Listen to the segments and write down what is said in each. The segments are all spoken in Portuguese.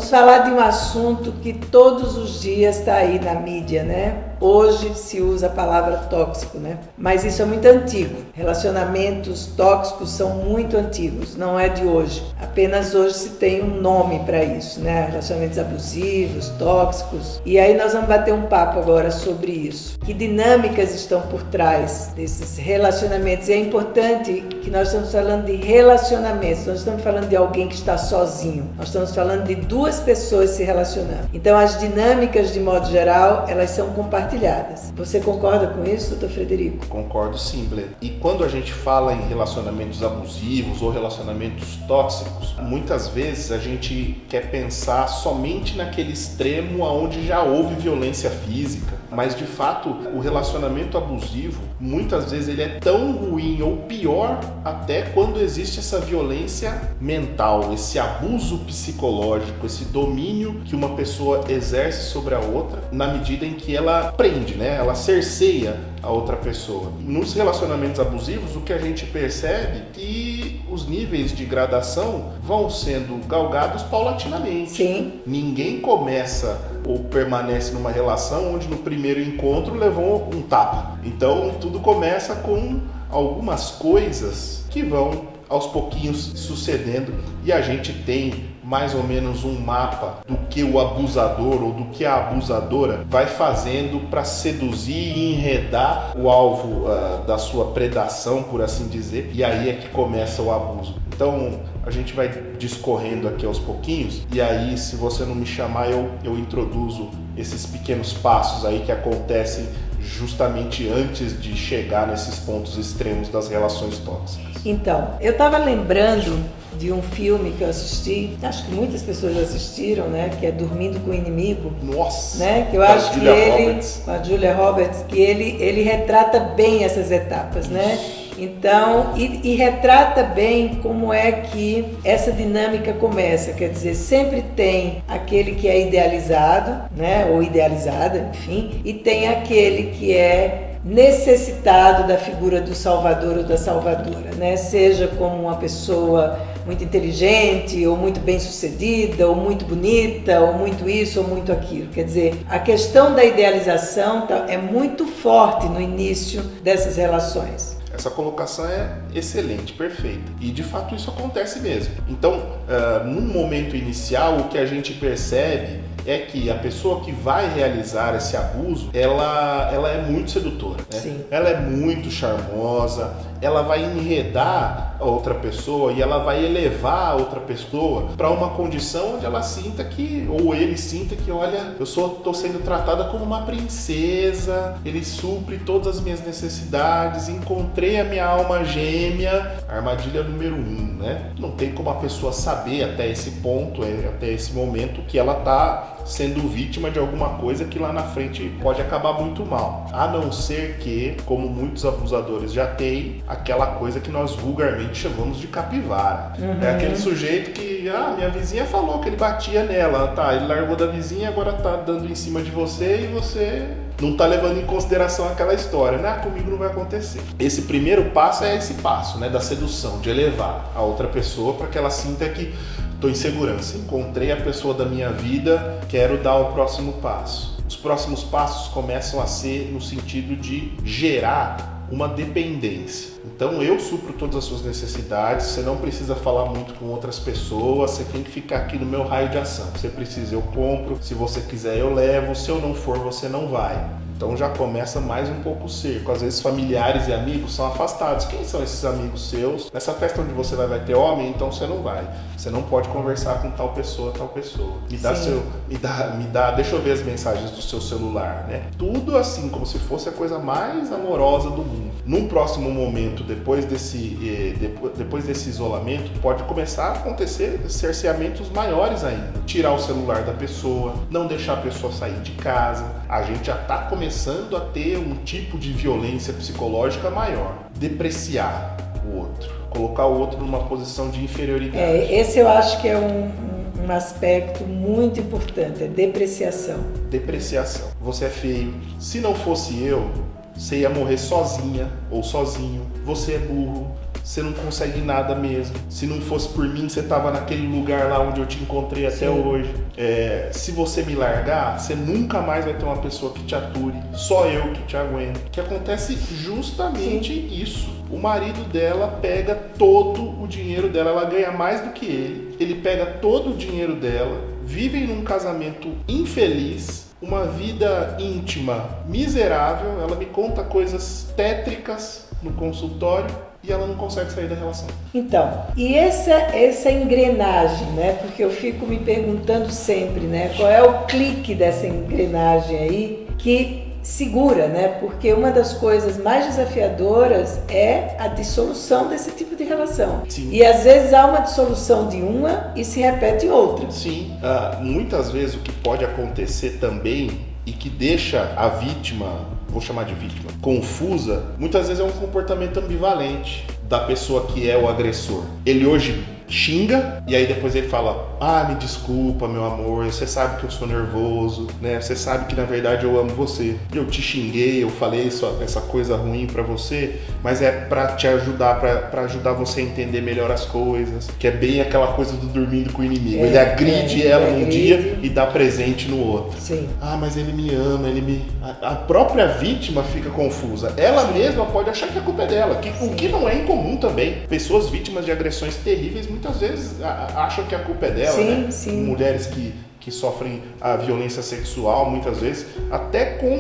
Vamos falar de um assunto que todos os dias está aí na mídia, né? Hoje se usa a palavra tóxico, né? Mas isso é muito antigo. Relacionamentos tóxicos são muito antigos, não é de hoje. Apenas hoje se tem um nome para isso, né? Relacionamentos abusivos, tóxicos. E aí nós vamos bater um papo agora sobre isso. Que dinâmicas estão por trás desses relacionamentos? E é importante que nós estamos falando de relacionamentos, nós estamos falando de alguém que está sozinho. Nós estamos falando de duas pessoas se relacionando. Então as dinâmicas, de modo geral, elas são compartilhadas. Você concorda com isso, doutor Frederico? Concordo sim, Blê. E quando a gente fala em relacionamentos abusivos ou relacionamentos tóxicos, muitas vezes a gente quer pensar somente naquele extremo onde já houve violência física. Mas de fato, o relacionamento abusivo, muitas vezes ele é tão ruim ou pior até quando existe essa violência mental, esse abuso psicológico, esse domínio que uma pessoa exerce sobre a outra, na medida em que ela prende, né? Ela cerceia a outra pessoa. Nos relacionamentos abusivos, o que a gente percebe é que os níveis de gradação vão sendo galgados paulatinamente. Sim. Ninguém começa ou permanece numa relação onde no primeiro encontro levou um tapa. Então tudo começa com algumas coisas que vão aos pouquinhos sucedendo e a gente tem mais ou menos um mapa do que o abusador ou do que a abusadora vai fazendo para seduzir e enredar o alvo da sua predação, por assim dizer, e aí é que começa o abuso. Então a gente vai discorrendo aqui aos pouquinhos e aí, se você não me chamar, eu introduzo esses pequenos passos aí que acontecem justamente antes de chegar nesses pontos extremos das relações tóxicas. Então, eu estava lembrando de um filme que eu assisti, acho que muitas pessoas assistiram, né? Que é Dormindo com o Inimigo. Nossa! Né? Que eu acho que ele, com a Julia Roberts, que ele retrata bem essas etapas, né? Então, e retrata bem como é que essa dinâmica começa, quer dizer, sempre tem aquele que é idealizado, né, ou idealizada, enfim, e tem aquele que é necessitado da figura do salvador ou da salvadora, né, seja como uma pessoa muito inteligente, ou muito bem-sucedida, ou muito bonita, ou muito isso, ou muito aquilo. Quer dizer, a questão da idealização é muito forte no início dessas relações. Essa colocação é excelente, perfeita. E de fato isso acontece mesmo. Então, num momento inicial, o que a gente percebe é que a pessoa que vai realizar esse abuso, ela é muito sedutora, né? Sim. Ela é muito charmosa, ela vai enredar a outra pessoa e ela vai elevar a outra pessoa para uma condição onde ela sinta que, ou ele sinta que, olha, eu estou sendo tratada como uma princesa, ele supre todas as minhas necessidades, encontrei a minha alma gêmea, armadilha número 1, né? Não tem como a pessoa saber até esse ponto, até esse momento, que ela está sendo vítima de alguma coisa que lá na frente pode acabar muito mal. A não ser que, como muitos abusadores já têm, aquela coisa que nós vulgarmente chamamos de capivara. Uhum. É aquele sujeito que, minha vizinha falou que ele batia nela, tá, ele largou da vizinha, agora tá dando em cima de você e você não tá levando em consideração aquela história, né? Comigo não vai acontecer. Esse primeiro passo é esse passo, né, da sedução, de elevar a outra pessoa para que ela sinta que estou em segurança, encontrei a pessoa da minha vida, quero dar o próximo passo. Os próximos passos começam a ser no sentido de gerar uma dependência. Então eu supro todas as suas necessidades, você não precisa falar muito com outras pessoas, você tem que ficar aqui no meu raio de ação. Se precisa eu compro, se você quiser eu levo, se eu não for você não vai. Então já começa mais um pouco o cerco. Às vezes familiares e amigos são afastados. Quem são esses amigos seus? Nessa festa onde você vai ter homem, então você não vai. Você não pode conversar com tal pessoa, tal pessoa. Deixa eu ver as mensagens do seu celular, né? Tudo assim, como se fosse a coisa mais amorosa do mundo. Num próximo momento, depois desse isolamento, pode começar a acontecer cerceamentos maiores ainda. Tirar o celular da pessoa, não deixar a pessoa sair de casa. A gente já está começando a ter um tipo de violência psicológica maior. Depreciar o outro, colocar o outro numa posição de inferioridade. Esse eu acho que é um aspecto muito importante, é depreciação. Depreciação. Você é feio. Se não fosse eu, você ia morrer sozinha ou sozinho. Você é burro. você não consegue nada mesmo. Se não fosse por mim, você tava naquele lugar lá onde eu te encontrei até hoje. Se você me largar, você nunca mais vai ter uma pessoa que te ature. Só eu que te aguento. Que acontece justamente isso. O marido dela pega todo o dinheiro dela, ela ganha mais do que ele pega todo o dinheiro dela, vivem num casamento infeliz, uma vida íntima miserável, ela me conta coisas tétricas no consultório e ela não consegue sair da relação. Então, e essa engrenagem, né? Porque eu fico me perguntando sempre, né? Qual é o clique dessa engrenagem aí que segura, né? Porque uma das coisas mais desafiadoras é a dissolução desse tipo de relação. Sim. E às vezes há uma dissolução de uma e se repete em outra. Sim. Muitas vezes o que pode acontecer também e que deixa a vítima, vou chamar de vítima, confusa, muitas vezes é um comportamento ambivalente da pessoa que é o agressor. Ele hoje xinga e aí depois ele fala: me desculpa, meu amor, você sabe que eu sou nervoso, né? Você sabe que na verdade eu amo você. Eu te xinguei, eu falei essa coisa ruim pra você, mas é pra te ajudar, pra ajudar você a entender melhor as coisas. Que é bem aquela coisa do dormindo com o inimigo. Ele agride ela num dia e dá presente no outro. Sim. Mas ele me ama, A própria vítima fica confusa. Ela mesma pode achar que a culpa é dela, o que não é incomum também. Pessoas vítimas de agressões terríveis muitas vezes acham que a culpa é dela, sim, né? Sim. Mulheres que sofrem a violência sexual, muitas vezes, até com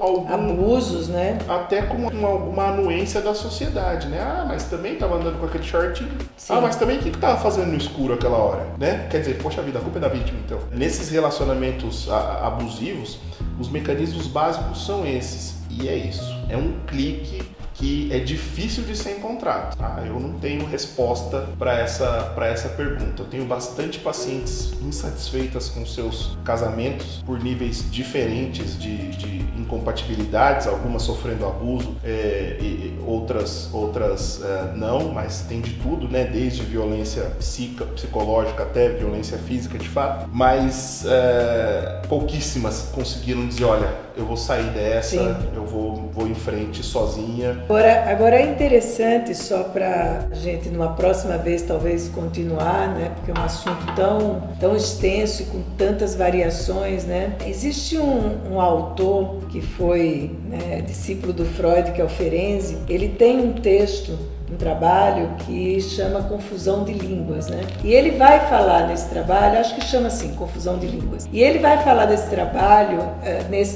algum... abusos, né? Até com alguma anuência da sociedade, né? Mas também estava andando com aquele shortinho. Sim. Mas também o que estava fazendo no escuro aquela hora, né? Quer dizer, poxa vida, a culpa é da vítima, então. Nesses relacionamentos abusivos, os mecanismos básicos são esses. E é isso. É um clique que é difícil de ser encontrado. Eu não tenho resposta para essa pergunta. Eu tenho bastante pacientes insatisfeitas com seus casamentos por níveis diferentes de incompatibilidades, algumas sofrendo abuso, e outras não, mas tem de tudo, né? Desde violência psicológica até violência física, de fato. Mas pouquíssimas conseguiram dizer: olha, eu vou sair dessa, Sim. eu vou em frente sozinha. Agora é interessante, só para a gente numa próxima vez talvez continuar, né? Porque é um assunto tão extenso e com tantas variações, né? Existe um autor que foi, né, discípulo do Freud, que é o Ferenczi. Ele tem um texto, um trabalho que chama Confusão de Línguas, né? E ele vai falar nesse trabalho, acho que chama assim, Confusão de Línguas. E ele vai falar nesse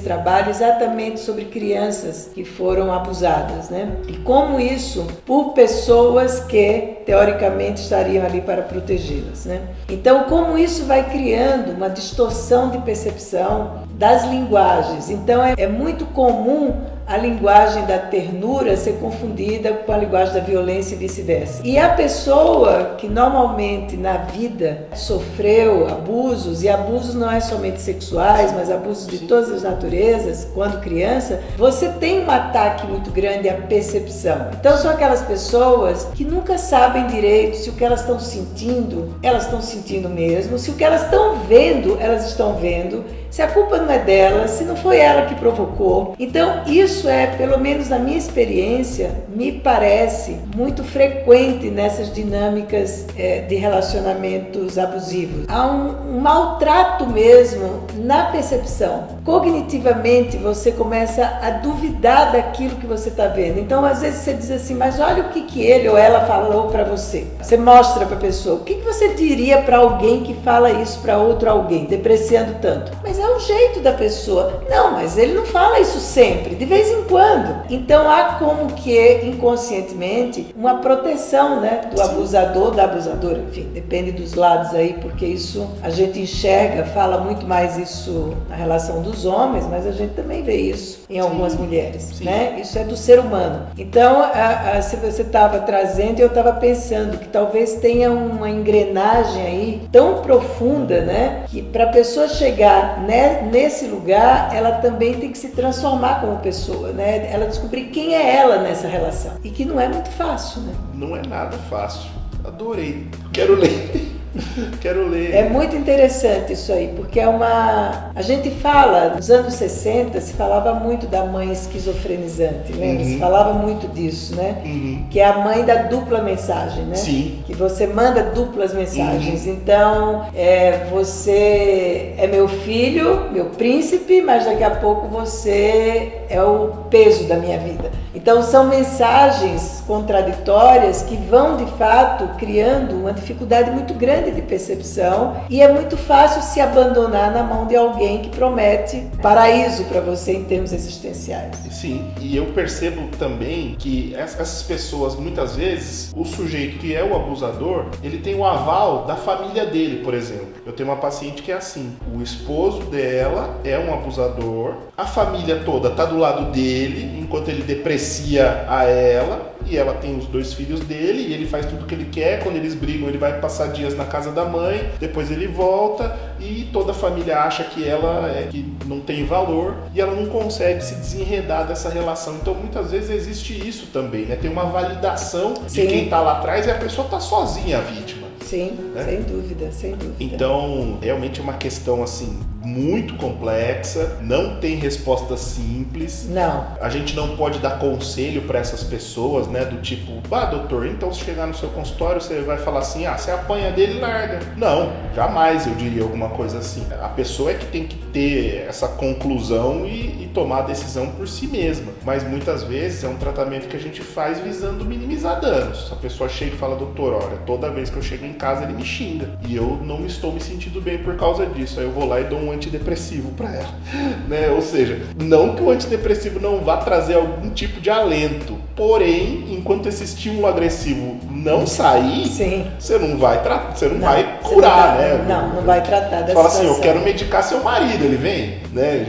trabalho exatamente sobre crianças que foram abusadas, né? E como isso, por pessoas que teoricamente estariam ali para protegê-las, né? Então, como isso vai criando uma distorção de percepção das linguagens. Então, é muito comum a linguagem da ternura ser confundida com a linguagem da violência e vice-versa. E a pessoa que normalmente na vida sofreu abusos, e abusos não é somente sexuais, mas abusos de todas as naturezas, quando criança, você tem um ataque muito grande à percepção. Então são aquelas pessoas que nunca sabem direito se o que elas estão sentindo mesmo, se o que elas estão vendo, elas estão vendo, se a culpa não é delas, se não foi ela que provocou. Então isso é, pelo menos na minha experiência, me parece muito frequente nessas dinâmicas de relacionamentos abusivos. Há um maltrato mesmo na percepção. Cognitivamente você começa a duvidar daquilo que você está vendo. Então às vezes você diz assim: mas olha o que ele ou ela falou para você. Você mostra para a pessoa. O que você diria para alguém que fala isso para outro alguém, depreciando tanto? Mas é o jeito da pessoa. Não, mas ele não fala isso sempre, de vez em quando. Então há como que inconscientemente uma proteção, né, do abusador, da abusadora, enfim, depende dos lados aí, porque isso a gente enxerga, fala muito mais isso na relação dos homens, mas a gente também vê isso em algumas mulheres, né? Isso é do ser humano. Então, se você estava trazendo, eu estava pensando que talvez tenha uma engrenagem aí tão profunda, né, que para a pessoa chegar, né, nesse lugar, ela também tem que se transformar como pessoa, né? Ela descobrir quem é ela nessa relação. E que não é muito fácil, né? Não é nada fácil. Adorei. Quero ler. Quero ler. É muito interessante isso aí, porque a gente fala, nos anos 60 se falava muito da mãe esquizofrenizante, lembra? Se falava muito disso, né? Que é a mãe da dupla mensagem, né? Sim. Que você manda duplas mensagens. Então, você é meu filho, meu príncipe, mas daqui a pouco você é o peso da minha vida. Então, são mensagens contraditórias que vão, de fato, criando uma dificuldade muito grande de percepção, e é muito fácil se abandonar na mão de alguém que promete paraíso para você em termos existenciais. Sim, e eu percebo também que essas pessoas, muitas vezes, o sujeito que é o abusador, ele tem o aval da família dele, por exemplo. Eu tenho uma paciente que é assim, o esposo dela é um abusador, a família toda tá do lado dele, enquanto ele deprecia a ela, e ela tem os 2 filhos dele, e ele faz tudo o que ele quer. Quando eles brigam, ele vai passar dias na casa da mãe, depois ele volta, e toda a família acha que ela que não tem valor, e ela não consegue se desenredar dessa relação. Então, muitas vezes existe isso também, né? Tem uma validação de quem tá lá atrás, e a pessoa tá sozinha, a vítima. Sim, né? Sem dúvida, sem dúvida. Então, realmente é uma questão, assim, muito complexa, não tem resposta simples. Não. A gente não pode dar conselho para essas pessoas, né? Do tipo, doutor, então se chegar no seu consultório, você vai falar assim, você apanha dele e larga. Não, jamais eu diria alguma coisa assim. A pessoa é que tem que ter essa conclusão e tomar a decisão por si mesma. Mas muitas vezes é um tratamento que a gente faz visando minimizar danos. A pessoa chega e fala, doutor, olha, toda vez que eu chego em casa ele me xinga e eu não estou me sentindo bem por causa disso. Aí eu vou lá e dou um antidepressivo para ela, né? Ou seja, não que o antidepressivo não vá trazer algum tipo de alento, porém, enquanto esse estímulo agressivo não sair, sim, você não vai curar, né? Não vai tratar dessa Fala assim, situação. eu quero medicar seu marido, ele vem, né?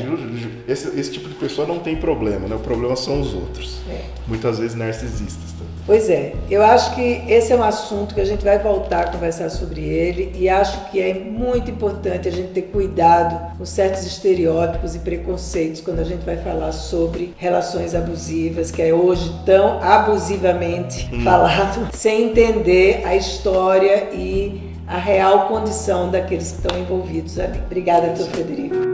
Esse tipo de pessoa não tem problema, né? O problema são os outros. Muitas vezes narcisistas também. Pois é, eu acho que esse é um assunto que a gente vai voltar a conversar sobre ele, e acho que é muito importante a gente ter cuidado com certos estereótipos e preconceitos quando a gente vai falar sobre relações abusivas, que é hoje tão abusivamente falado, sem entender a história e a real condição daqueles que estão envolvidos ali. Obrigada, doutor Frederico.